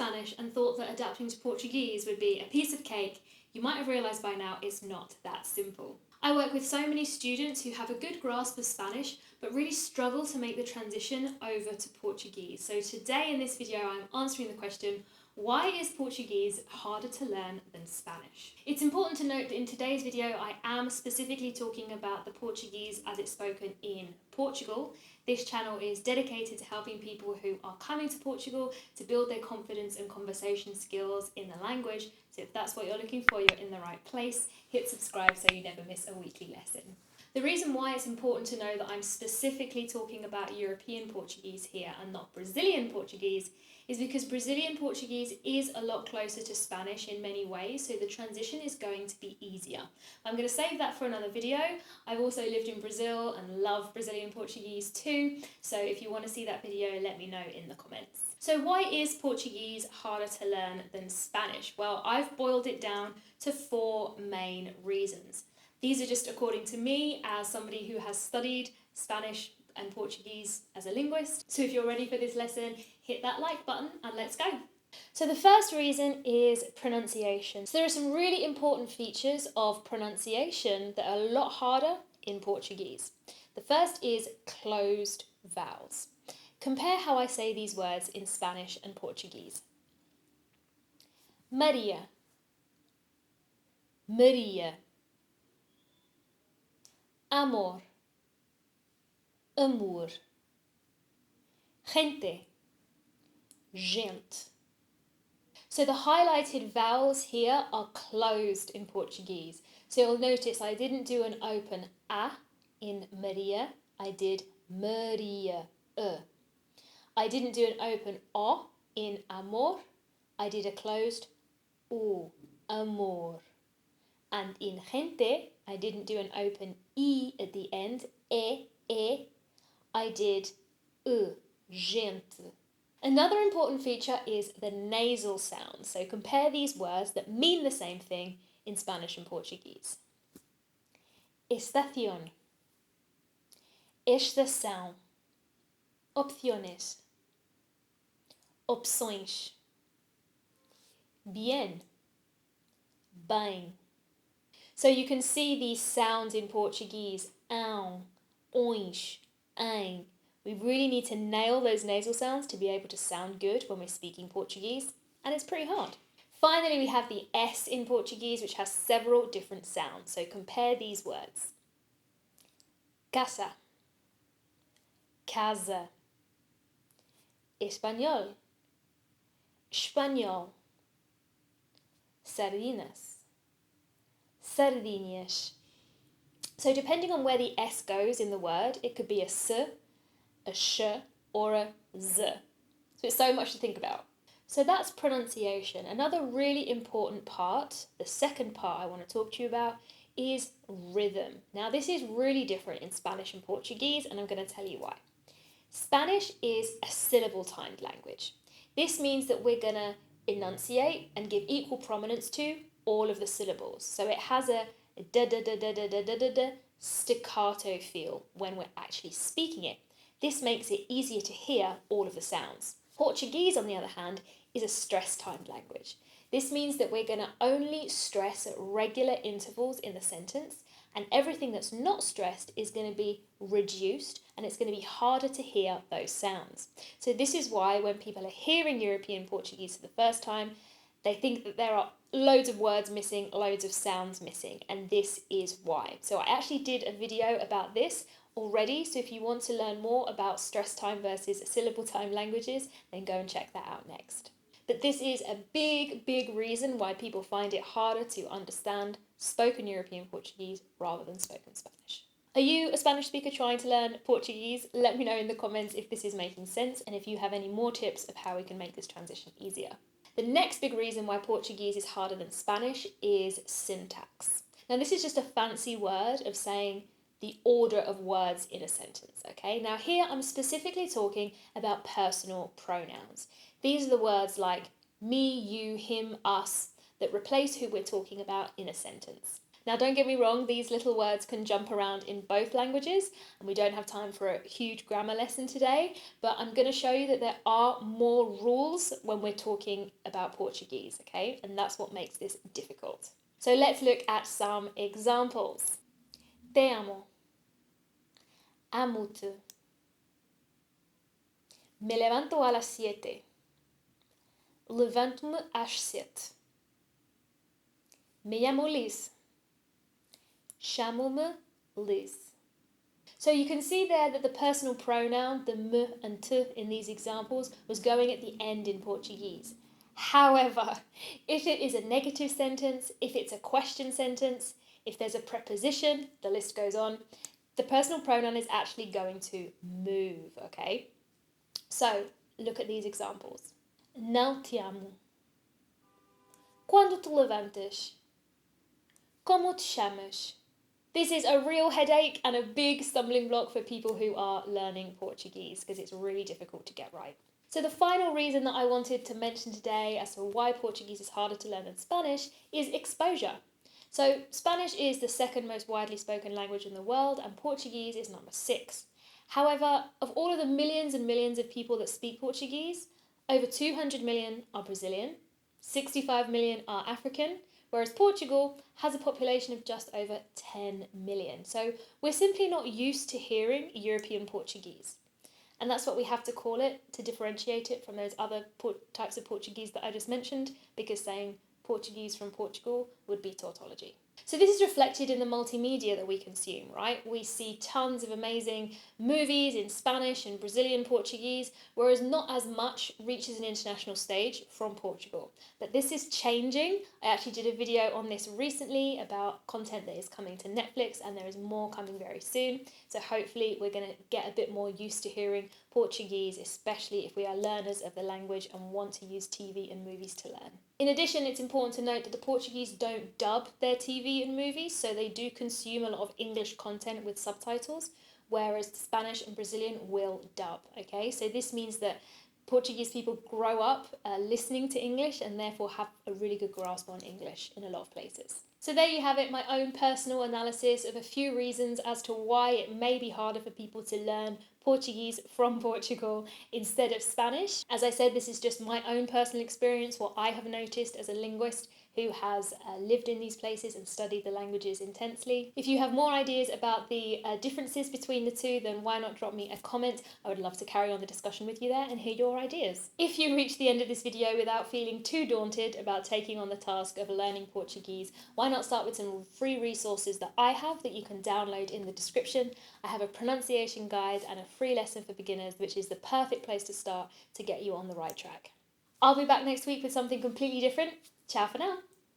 Spanish and thought that adapting to Portuguese would be a piece of cake, you might have realised by now it's not that simple. I work with so many students who have a good grasp of Spanish but really struggle to make the transition over to Portuguese. So today in this video I'm answering the question, why is Portuguese harder to learn than Spanish? It's important to note that in today's video I am specifically talking about the Portuguese as it's spoken in Portugal. This channel is dedicated to helping people who are coming to Portugal to build their confidence and conversation skills in the language. So if that's what you're looking for, you're in the right place. Hit subscribe so you never miss a weekly lesson. The reason why it's important to know that I'm specifically talking about European Portuguese here and not Brazilian Portuguese is because Brazilian Portuguese is a lot closer to Spanish in many ways, so the transition is going to be easier. I'm going to save that for another video. I've also lived in Brazil and love Brazilian Portuguese too, so if you want to see that video, let me know in the comments. So why is Portuguese harder to learn than Spanish? Well, I've boiled it down to 4 main reasons. These are just according to me as somebody who has studied Spanish and Portuguese as a linguist. So if you're ready for this lesson, hit that like button and let's go. So the first reason is pronunciation. So there are some really important features of pronunciation that are a lot harder in Portuguese. The first is closed vowels. Compare how I say these words in Spanish and Portuguese. Maria, Maria. Amor, amor. Gente, gente. So the highlighted vowels here are closed in Portuguese. So you'll notice I didn't do an open A in Maria, I did Maria. I didn't do an open O in amor, I did a closed O, amor. And in gente, I didn't do an open E at the end, I did gente. Another important feature is the nasal sound. So compare these words that mean the same thing in Spanish and Portuguese. Estación, estação, opciones, opções, bien, bem. So you can see these sounds in Portuguese, ão, ões, em. We really need to nail those nasal sounds to be able to sound good when we're speaking Portuguese, and it's pretty hard. Finally, we have the S in Portuguese, which has several different sounds. So compare these words. Casa, casa. Espanhol, espanhol. Sardinas, sardinhas. So depending on where the S goes in the word, it could be a S, a sh, or a z. So it's so much to think about. So that's pronunciation. Another really important part, the second part I want to talk to you about, is rhythm. Now this is really different in Spanish and Portuguese, and I'm going to tell you why. Spanish is a syllable-timed language. This means that we're going to enunciate and give equal prominence to all of the syllables. So it has a da-da-da-da-da-da-da-da staccato feel when we're actually speaking it. This makes it easier to hear all of the sounds. Portuguese, on the other hand, is a stress-timed language. This means that we're going to only stress at regular intervals in the sentence, and everything that's not stressed is going to be reduced, and it's going to be harder to hear those sounds. So this is why when people are hearing European Portuguese for the first time, they think that there are loads of words missing, loads of sounds missing, and this is why. So I actually did a video about this already, so if you want to learn more about stress time versus syllable time languages, then go and check that out next. But this is a big reason why people find it harder to understand spoken European Portuguese rather than spoken Spanish. Are you a Spanish speaker trying to learn Portuguese? Let me know in the comments if this is making sense and if you have any more tips of how we can make this transition easier. The next big reason why Portuguese is harder than Spanish is syntax. Now this is just a fancy word of saying the order of words in a sentence, okay? Now here I'm specifically talking about personal pronouns. These are the words like me, you, him, us that replace who we're talking about in a sentence. Now, don't get me wrong, these little words can jump around in both languages, and we don't have time for a huge grammar lesson today, but I'm going to show you that there are more rules when we're talking about Portuguese, okay? And that's what makes this difficult. So let's look at some examples. Te amo. Amo-te. Me levanto a las 7. Levanto-me às 7. Me llamo Liz. Chamo-me Liz. So you can see there that the personal pronoun, the me and te in these examples, was going at the end in Portuguese. However, if it is a negative sentence, if it's a question sentence, if there's a preposition, the list goes on, the personal pronoun is actually going to move, okay? So, look at these examples. Não te amo. Quando te levantas? Como te chamas? This is a real headache and a big stumbling block for people who are learning Portuguese because it's really difficult to get right. So the final reason that I wanted to mention today as to why Portuguese is harder to learn than Spanish is exposure. So Spanish is the second most widely spoken language in the world and Portuguese is number 6. However, of all of the millions and millions of people that speak Portuguese, over 200 million are Brazilian, 65 million are African, whereas Portugal has a population of just over 10 million. So we're simply not used to hearing European Portuguese. And that's what we have to call it to differentiate it from those other types of Portuguese that I just mentioned, because saying Portuguese from Portugal would be tautology. So this is reflected in the multimedia that we consume, right? We see tons of amazing movies in Spanish and Brazilian Portuguese, whereas not as much reaches an international stage from Portugal. But this is changing. I actually did a video on this recently about content that is coming to Netflix, and there is more coming very soon. So hopefully we're going to get a bit more used to hearing Portuguese, especially if we are learners of the language and want to use TV and movies to learn. In addition, it's important to note that the Portuguese don't dub their TV and movies, so they do consume a lot of English content with subtitles, whereas Spanish and Brazilian will dub, okay? So this means that Portuguese people grow up listening to English and therefore have a really good grasp on English in a lot of places. So there you have it, my own personal analysis of a few reasons as to why it may be harder for people to learn Portuguese from Portugal instead of Spanish. As I said, this is just my own personal experience, what I have noticed as a linguist who has lived in these places and studied the languages intensely. If you have more ideas about the differences between the two, then why not drop me a comment? I would love to carry on the discussion with you there and hear your ideas. If you reach the end of this video without feeling too daunted about taking on the task of learning Portuguese, why not start with some free resources that I have that you can download in the description. I have a pronunciation guide and a free lesson for beginners, which is the perfect place to start to get you on the right track. I'll be back next week with something completely different. Ciao for now.